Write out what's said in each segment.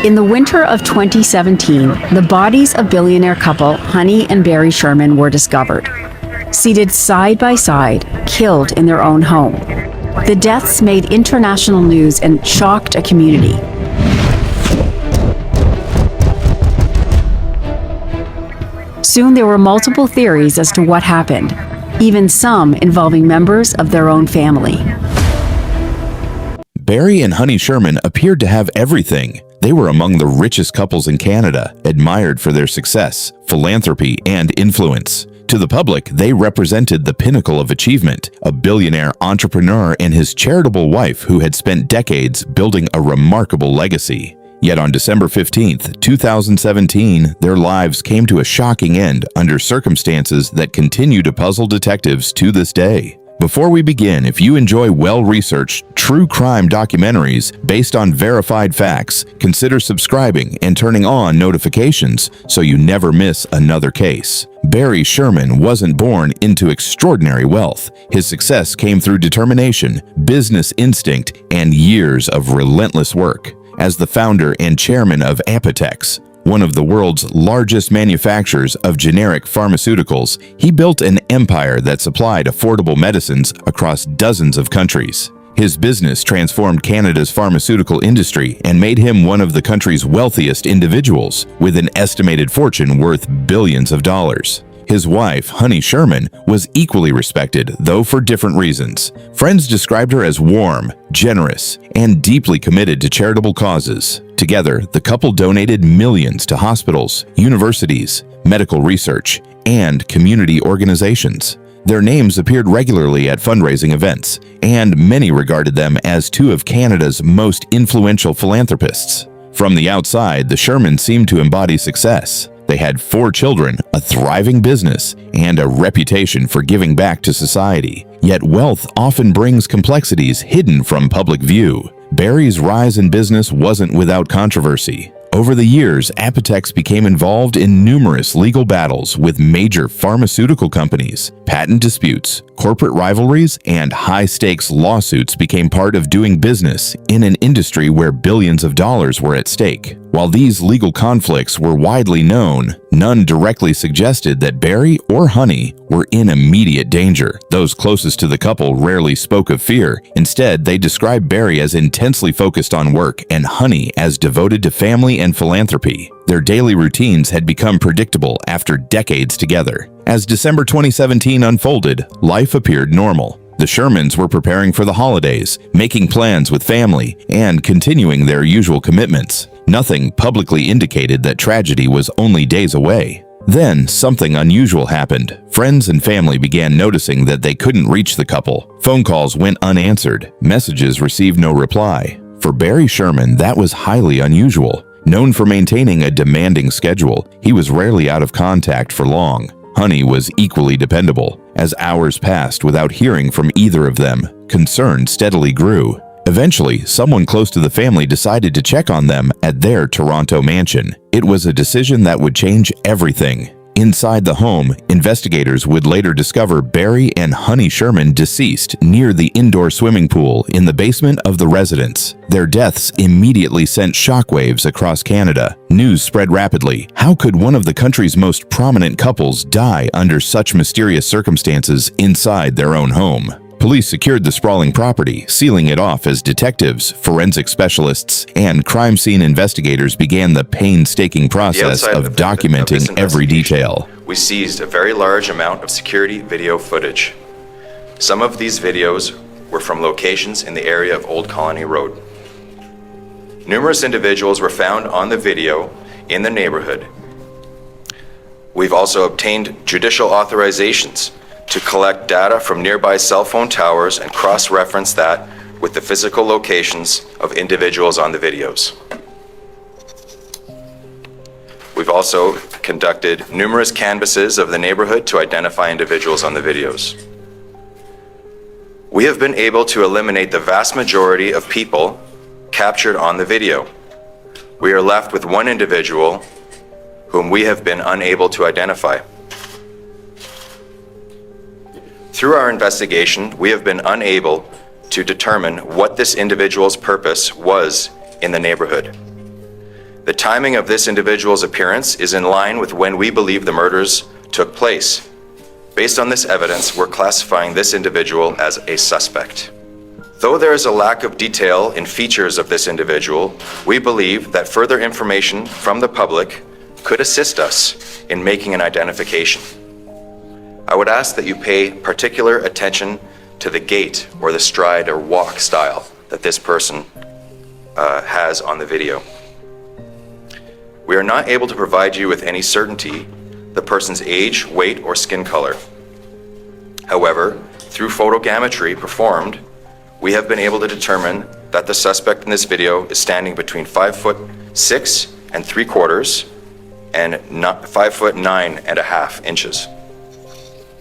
In the winter of 2017, the bodies of billionaire couple Honey and Barry Sherman were discovered, seated side by side, killed in their own home. The deaths made international news and shocked a community. Soon there were multiple theories as to what happened, even some involving members of their own family. Barry and Honey Sherman appeared to have everything. They were among the richest couples in Canada, admired for their success, philanthropy, and influence. To the public, they represented the pinnacle of achievement, a billionaire entrepreneur and his charitable wife who had spent decades building a remarkable legacy. Yet on December 15, 2017, their lives came to a shocking end under circumstances that continue to puzzle detectives to this day. Before we begin, if you enjoy well-researched, true crime documentaries based on verified facts, consider subscribing and turning on notifications so you never miss another case. Barry Sherman wasn't born into extraordinary wealth. His success came through determination, business instinct, and years of relentless work. As the founder and chairman of Apotex, one of the world's largest manufacturers of generic pharmaceuticals, he built an empire that supplied affordable medicines across dozens of countries. His business transformed Canada's pharmaceutical industry and made him one of the country's wealthiest individuals, with an estimated fortune worth billions of dollars. His wife, Honey Sherman, was equally respected, though for different reasons. Friends described her as warm, generous, and deeply committed to charitable causes. Together, the couple donated millions to hospitals, universities, medical research, and community organizations. Their names appeared regularly at fundraising events, and many regarded them as two of Canada's most influential philanthropists. From the outside, the Shermans seemed to embody success. They had 4 children, a thriving business, and a reputation for giving back to society. Yet wealth often brings complexities hidden from public view. Barry's rise in business wasn't without controversy. Over the years, Apotex became involved in numerous legal battles with major pharmaceutical companies. Patent disputes, corporate rivalries, and high-stakes lawsuits became part of doing business in an industry where billions of dollars were at stake. While these legal conflicts were widely known, none directly suggested that Barry or Honey were in immediate danger. Those closest to the couple rarely spoke of fear. Instead, they described Barry as intensely focused on work and Honey as devoted to family and philanthropy. Their daily routines had become predictable after decades together. As December 2017 unfolded, life appeared normal. The Shermans were preparing for the holidays, making plans with family, and continuing their usual commitments. Nothing publicly indicated that tragedy was only days away. Then, something unusual happened. Friends and family began noticing that they couldn't reach the couple. Phone calls went unanswered. Messages received no reply. For Barry Sherman, that was highly unusual. Known for maintaining a demanding schedule, he was rarely out of contact for long. Honey was equally dependable. As hours passed without hearing from either of them, concern steadily grew. Eventually, someone close to the family decided to check on them at their Toronto mansion. It was a decision that would change everything. Inside the home, investigators would later discover Barry and Honey Sherman deceased near the indoor swimming pool in the basement of the residence. Their deaths immediately sent shockwaves across Canada. News spread rapidly. How could one of the country's most prominent couples die under such mysterious circumstances inside their own home? Police secured the sprawling property, sealing it off as detectives, forensic specialists, and crime scene investigators began the painstaking process of documenting every detail. We seized a very large amount of security video footage. Some of these videos were from locations in the area of Old Colony Road. Numerous individuals were found on the video in the neighborhood. We've also obtained judicial authorizations to collect data from nearby cell phone towers and cross-reference that with the physical locations of individuals on the videos. We've also conducted numerous canvasses of the neighborhood to identify individuals on the videos. We have been able to eliminate the vast majority of people captured on the video. We are left with one individual whom we have been unable to identify. Through our investigation, we have been unable to determine what this individual's purpose was in the neighborhood. The timing of this individual's appearance is in line with when we believe the murders took place. Based on this evidence, we're classifying this individual as a suspect. Though there is a lack of detail in features of this individual, we believe that further information from the public could assist us in making an identification. I would ask that you pay particular attention to the gait or the stride or walk style that this person has on the video. We are not able to provide you with any certainty the person's age, weight, or skin color. However, through photogrammetry performed, we have been able to determine that the suspect in this video is standing between 5'6" and 3/4 and 5'9" and a half inches.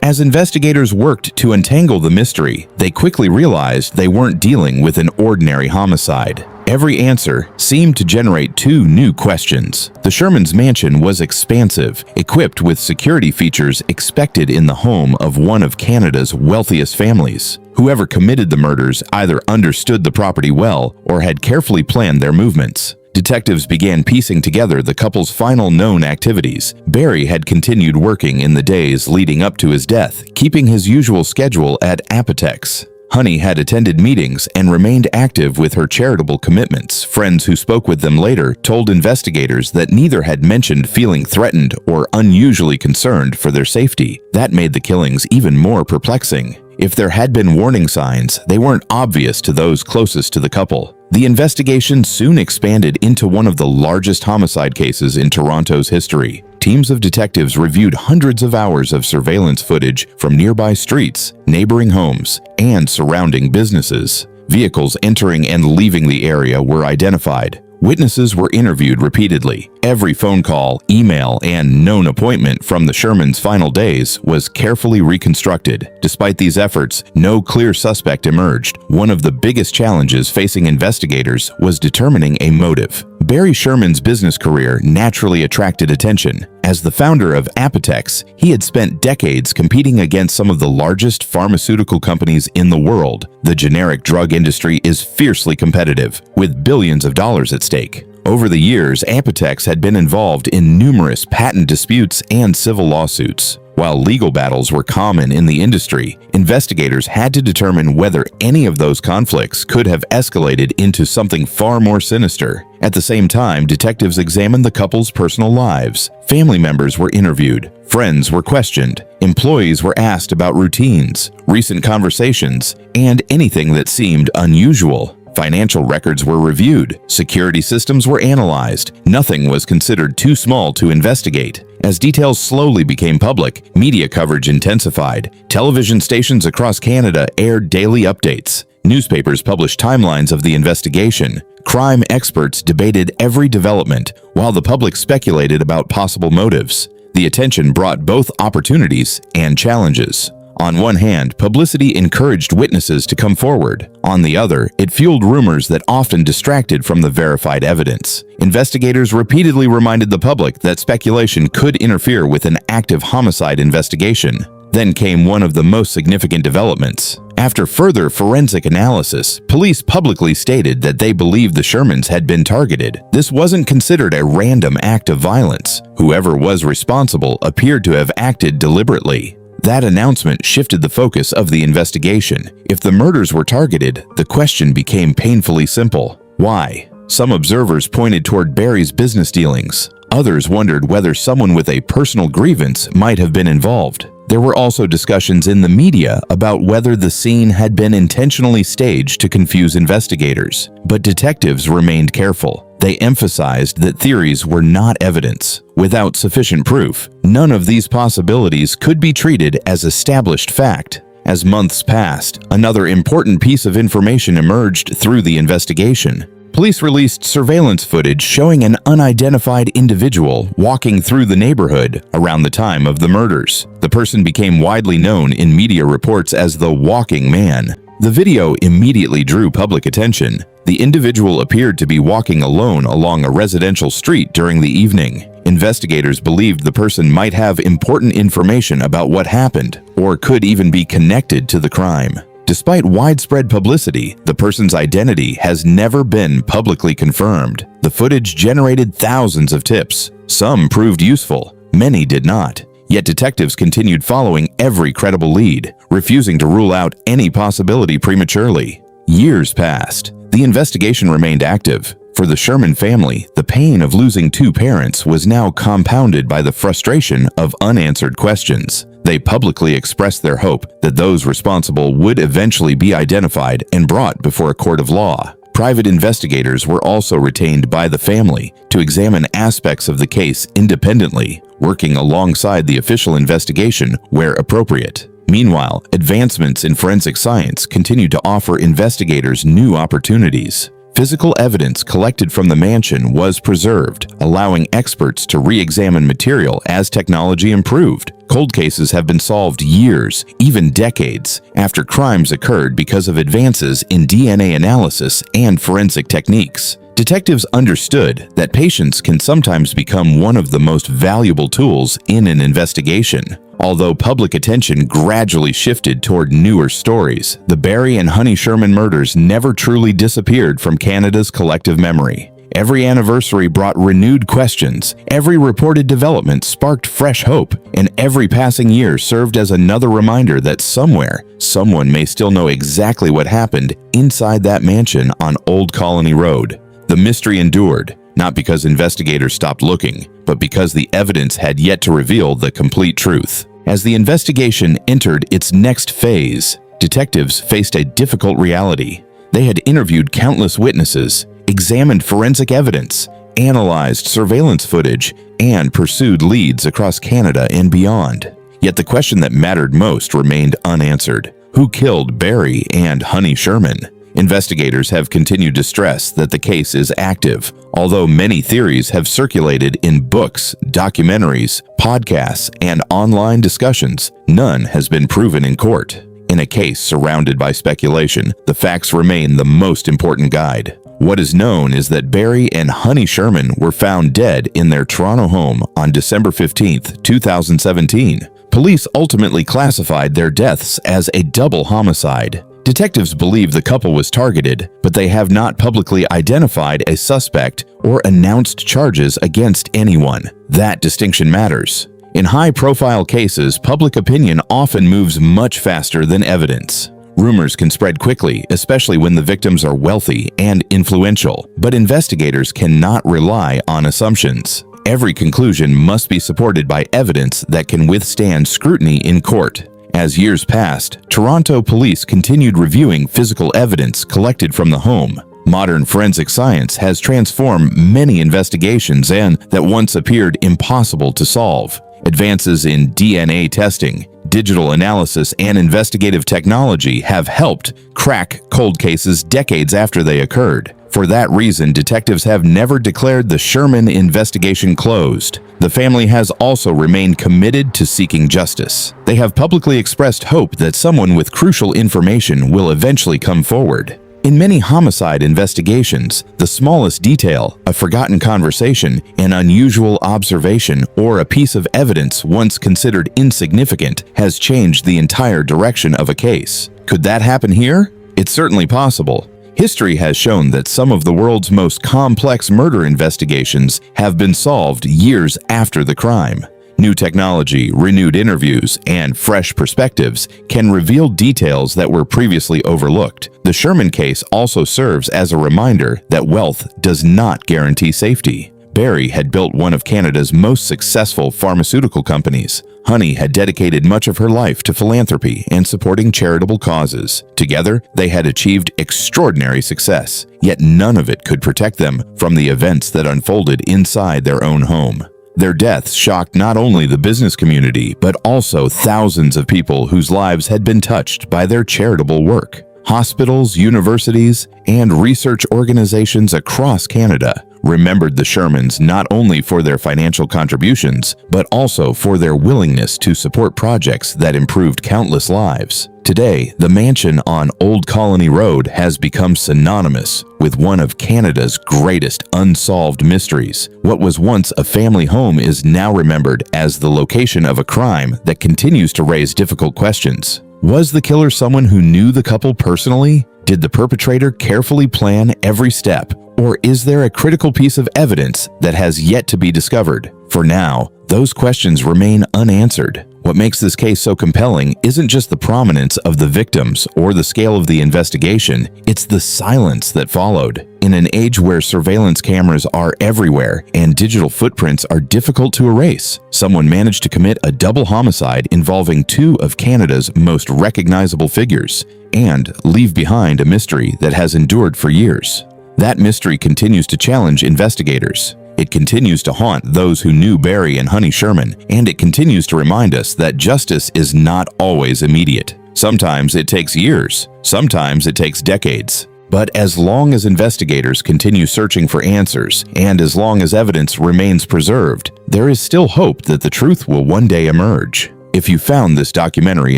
As investigators worked to untangle the mystery, they quickly realized they weren't dealing with an ordinary homicide. Every answer seemed to generate two new questions. The Sherman's mansion was expansive, equipped with security features expected in the home of one of Canada's wealthiest families. Whoever committed the murders either understood the property well or had carefully planned their movements. Detectives began piecing together the couple's final known activities. Barry had continued working in the days leading up to his death, keeping his usual schedule at Apotex. Honey had attended meetings and remained active with her charitable commitments. Friends who spoke with them later told investigators that neither had mentioned feeling threatened or unusually concerned for their safety. That made the killings even more perplexing. If there had been warning signs, they weren't obvious to those closest to the couple. The investigation soon expanded into one of the largest homicide cases in Toronto's history. Teams of detectives reviewed hundreds of hours of surveillance footage from nearby streets, neighboring homes, and surrounding businesses. Vehicles entering and leaving the area were identified. Witnesses were interviewed repeatedly. Every phone call, email, and known appointment from the Shermans' final days was carefully reconstructed. Despite these efforts, no clear suspect emerged. One of the biggest challenges facing investigators was determining a motive. Barry Sherman's business career naturally attracted attention. As the founder of Apotex, he had spent decades competing against some of the largest pharmaceutical companies in the world. The generic drug industry is fiercely competitive, with billions of dollars at stake. Over the years, Apotex had been involved in numerous patent disputes and civil lawsuits. While legal battles were common in the industry, investigators had to determine whether any of those conflicts could have escalated into something far more sinister. At the same time, detectives examined the couple's personal lives. Family members were interviewed, friends were questioned, employees were asked about routines, recent conversations, and anything that seemed unusual. Financial records were reviewed, security systems were analyzed. Nothing was considered too small to investigate. As details slowly became public, media coverage intensified. Television stations across Canada aired daily updates. Newspapers published timelines of the investigation. Crime experts debated every development, while the public speculated about possible motives. The attention brought both opportunities and challenges. On one hand, publicity encouraged witnesses to come forward. On the other, it fueled rumors that often distracted from the verified evidence. Investigators repeatedly reminded the public that speculation could interfere with an active homicide investigation. Then came one of the most significant developments. After further forensic analysis, police publicly stated that they believed the Shermans had been targeted. This wasn't considered a random act of violence. Whoever was responsible appeared to have acted deliberately. That announcement shifted the focus of the investigation. If the murders were targeted, the question became painfully simple. Why? Some observers pointed toward Barry's business dealings. Others wondered whether someone with a personal grievance might have been involved. There were also discussions in the media about whether the scene had been intentionally staged to confuse investigators. But detectives remained careful. They emphasized that theories were not evidence. Without sufficient proof, none of these possibilities could be treated as established fact. As months passed, another important piece of information emerged through the investigation. Police released surveillance footage showing an unidentified individual walking through the neighborhood around the time of the murders. The person became widely known in media reports as the Walking Man. The video immediately drew public attention. The individual appeared to be walking alone along a residential street during the evening. Investigators believed the person might have important information about what happened, or could even be connected to the crime. Despite widespread publicity, the person's identity has never been publicly confirmed. The footage generated thousands of tips. Some proved useful, many did not. Yet detectives continued following every credible lead, refusing to rule out any possibility prematurely. Years passed. The investigation remained active. For the Sherman family, the pain of losing two parents was now compounded by the frustration of unanswered questions. They publicly expressed their hope that those responsible would eventually be identified and brought before a court of law. Private investigators were also retained by the family to examine aspects of the case independently, working alongside the official investigation where appropriate. Meanwhile, advancements in forensic science continued to offer investigators new opportunities. Physical evidence collected from the mansion was preserved, allowing experts to re-examine material as technology improved. Cold cases have been solved years, even decades, after crimes occurred because of advances in DNA analysis and forensic techniques. Detectives understood that patience can sometimes become one of the most valuable tools in an investigation. Although public attention gradually shifted toward newer stories, the Barry and Honey Sherman murders never truly disappeared from Canada's collective memory. Every anniversary brought renewed questions, every reported development sparked fresh hope, and every passing year served as another reminder that somewhere, someone may still know exactly what happened inside that mansion on Old Colony Road. The mystery endured, not because investigators stopped looking, but because the evidence had yet to reveal the complete truth. As the investigation entered its next phase, detectives faced a difficult reality. They had interviewed countless witnesses, examined forensic evidence, analyzed surveillance footage, and pursued leads across Canada and beyond. Yet the question that mattered most remained unanswered. Who killed Barry and Honey Sherman? Investigators have continued to stress that the case is active, although many theories have circulated in books, documentaries, podcasts, and online discussions. None has been proven in court. In a case surrounded by speculation, the facts remain the most important guide. What is known is that Barry and Honey Sherman were found dead in their Toronto home on December 15, 2017. Police ultimately classified their deaths as a double homicide. Detectives believe the couple was targeted, but they have not publicly identified a suspect or announced charges against anyone. That distinction matters. In high-profile cases, public opinion often moves much faster than evidence. Rumors can spread quickly, especially when the victims are wealthy and influential, but investigators cannot rely on assumptions. Every conclusion must be supported by evidence that can withstand scrutiny in court. As years passed, Toronto police continued reviewing physical evidence collected from the home. Modern forensic science has transformed many investigations and that once appeared impossible to solve. Advances in DNA testing, digital analysis, and investigative technology have helped crack cold cases decades after they occurred. For that reason, detectives have never declared the Sherman investigation closed. The family has also remained committed to seeking justice. They have publicly expressed hope that someone with crucial information will eventually come forward. In many homicide investigations, the smallest detail, a forgotten conversation, an unusual observation, or a piece of evidence once considered insignificant has changed the entire direction of a case. Could that happen here? It's certainly possible. History has shown that some of the world's most complex murder investigations have been solved years after the crime. New technology, renewed interviews, and fresh perspectives can reveal details that were previously overlooked. The Sherman case also serves as a reminder that wealth does not guarantee safety. Barry had built one of Canada's most successful pharmaceutical companies. Honey had dedicated much of her life to philanthropy and supporting charitable causes. Together, they had achieved extraordinary success, yet none of it could protect them from the events that unfolded inside their own home. Their deaths shocked not only the business community, but also thousands of people whose lives had been touched by their charitable work. Hospitals, universities, and research organizations across Canada remembered the Shermans not only for their financial contributions, but also for their willingness to support projects that improved countless lives. Today, the mansion on Old Colony Road has become synonymous with one of Canada's greatest unsolved mysteries. What was once a family home is now remembered as the location of a crime that continues to raise difficult questions. Was the killer someone who knew the couple personally? Did the perpetrator carefully plan every step, or is there a critical piece of evidence that has yet to be discovered? For now, those questions remain unanswered. What makes this case so compelling isn't just the prominence of the victims or the scale of the investigation, it's the silence that followed. In an age where surveillance cameras are everywhere and digital footprints are difficult to erase, someone managed to commit a double homicide involving two of Canada's most recognizable figures and leave behind a mystery that has endured for years. That mystery continues to challenge investigators. It continues to haunt those who knew Barry and Honey Sherman, and it continues to remind us that justice is not always immediate. Sometimes it takes years, sometimes it takes decades. But as long as investigators continue searching for answers, and as long as evidence remains preserved, there is still hope that the truth will one day emerge. If you found this documentary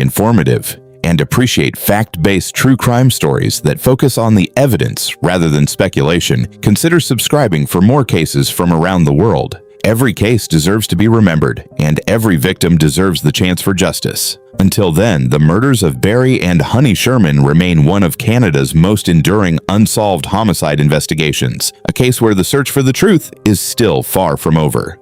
informative, and appreciate fact-based true crime stories that focus on the evidence rather than speculation, consider subscribing for more cases from around the world. Every case deserves to be remembered, and every victim deserves the chance for justice. Until then, the murders of Barry and Honey Sherman remain one of Canada's most enduring unsolved homicide investigations, a case where the search for the truth is still far from over.